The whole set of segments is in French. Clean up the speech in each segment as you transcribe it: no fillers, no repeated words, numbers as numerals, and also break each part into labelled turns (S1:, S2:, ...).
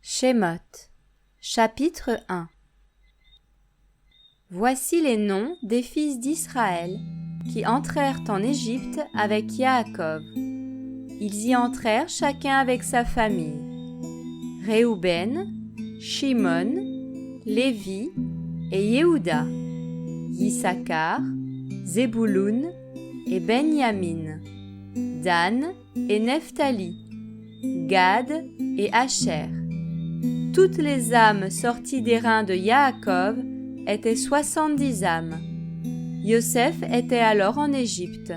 S1: Shemot, chapitre 1. Voici les noms des fils d'Israël qui entrèrent en Égypte avec Yaakov. Ils y entrèrent chacun avec sa famille. Réhouben, Shimon, Lévi et Yehuda, Yissachar, Zébouloun et Benyamin, Dan et Nephtali, Gad et Asher. Toutes les âmes sorties des reins de Yaakov étaient 70 âmes. Yosef était alors en Égypte.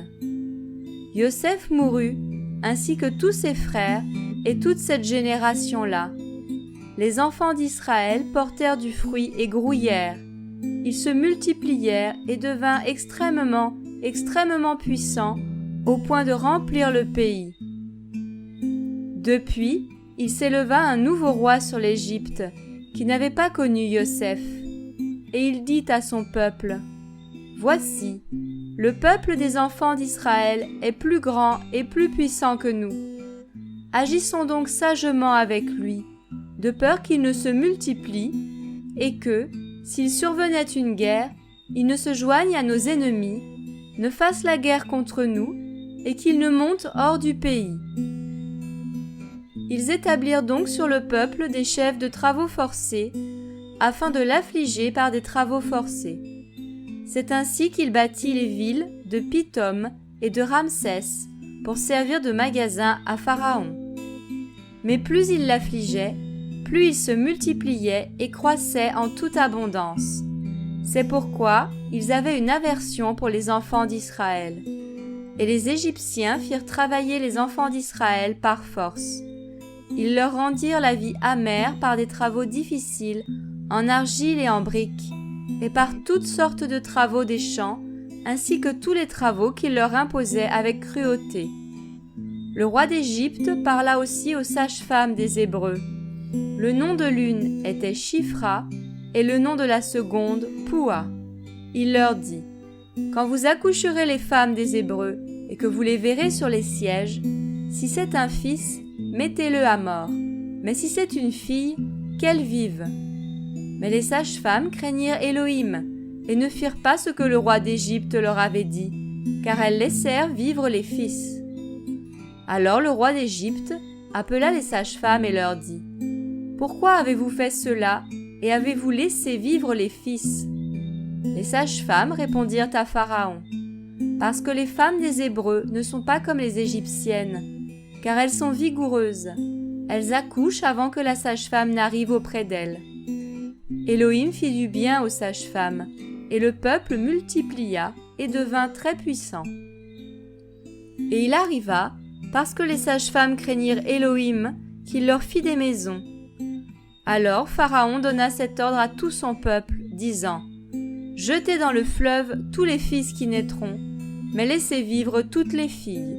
S1: Yosef mourut, ainsi que tous ses frères et toute cette génération-là. Les enfants d'Israël portèrent du fruit et grouillèrent. Ils se multiplièrent et devinrent extrêmement puissants, au point de remplir le pays. Depuis, il s'éleva un nouveau roi sur l'Égypte, qui n'avait pas connu Yosef. Et il dit à son peuple : Voici, le peuple des enfants d'Israël est plus grand et plus puissant que nous. Agissons donc sagement avec lui, de peur qu'il ne se multiplie, et que, s'il survenait une guerre, il ne se joigne à nos ennemis, ne fasse la guerre contre nous, et qu'il ne monte hors du pays. Ils établirent donc sur le peuple des chefs de travaux forcés, afin de l'affliger par des travaux forcés. C'est ainsi qu'il bâtit les villes de Pithom et de Ramsès, pour servir de magasins à Pharaon. Mais plus il l'affligeait, plus il se multipliait et croissait en toute abondance. C'est pourquoi ils avaient une aversion pour les enfants d'Israël. Et les Égyptiens firent travailler les enfants d'Israël par force. Ils leur rendirent la vie amère par des travaux difficiles, en argile et en briques, et par toutes sortes de travaux des champs, ainsi que tous les travaux qu'ils leur imposaient avec cruauté. Le roi d'Égypte parla aussi aux sages-femmes des Hébreux. Le nom de l'une était Shifra, et le nom de la seconde, Poua. Il leur dit : Quand vous accoucherez les femmes des Hébreux, et que vous les verrez sur les sièges, si c'est un fils, mettez-le à mort, mais si c'est une fille, qu'elle vive. Mais les sages-femmes craignirent Élohim, et ne firent pas ce que le roi d'Égypte leur avait dit, car elles laissèrent vivre les fils. Alors le roi d'Égypte appela les sages-femmes et leur dit : Pourquoi avez-vous fait cela, et avez-vous laissé vivre les fils ? Les sages-femmes répondirent à Pharaon : Parce que les femmes des Hébreux ne sont pas comme les Égyptiennes, car elles sont vigoureuses. Elles accouchent avant que la sage-femme n'arrive auprès d'elles. Élohim fit du bien aux sages-femmes, et le peuple multiplia et devint très puissant. Et il arriva, parce que les sages-femmes craignirent Élohim, qu'il leur fit des maisons. Alors Pharaon donna cet ordre à tout son peuple, disant : Jetez dans le fleuve tous les fils qui naîtront, mais laissez vivre toutes les filles.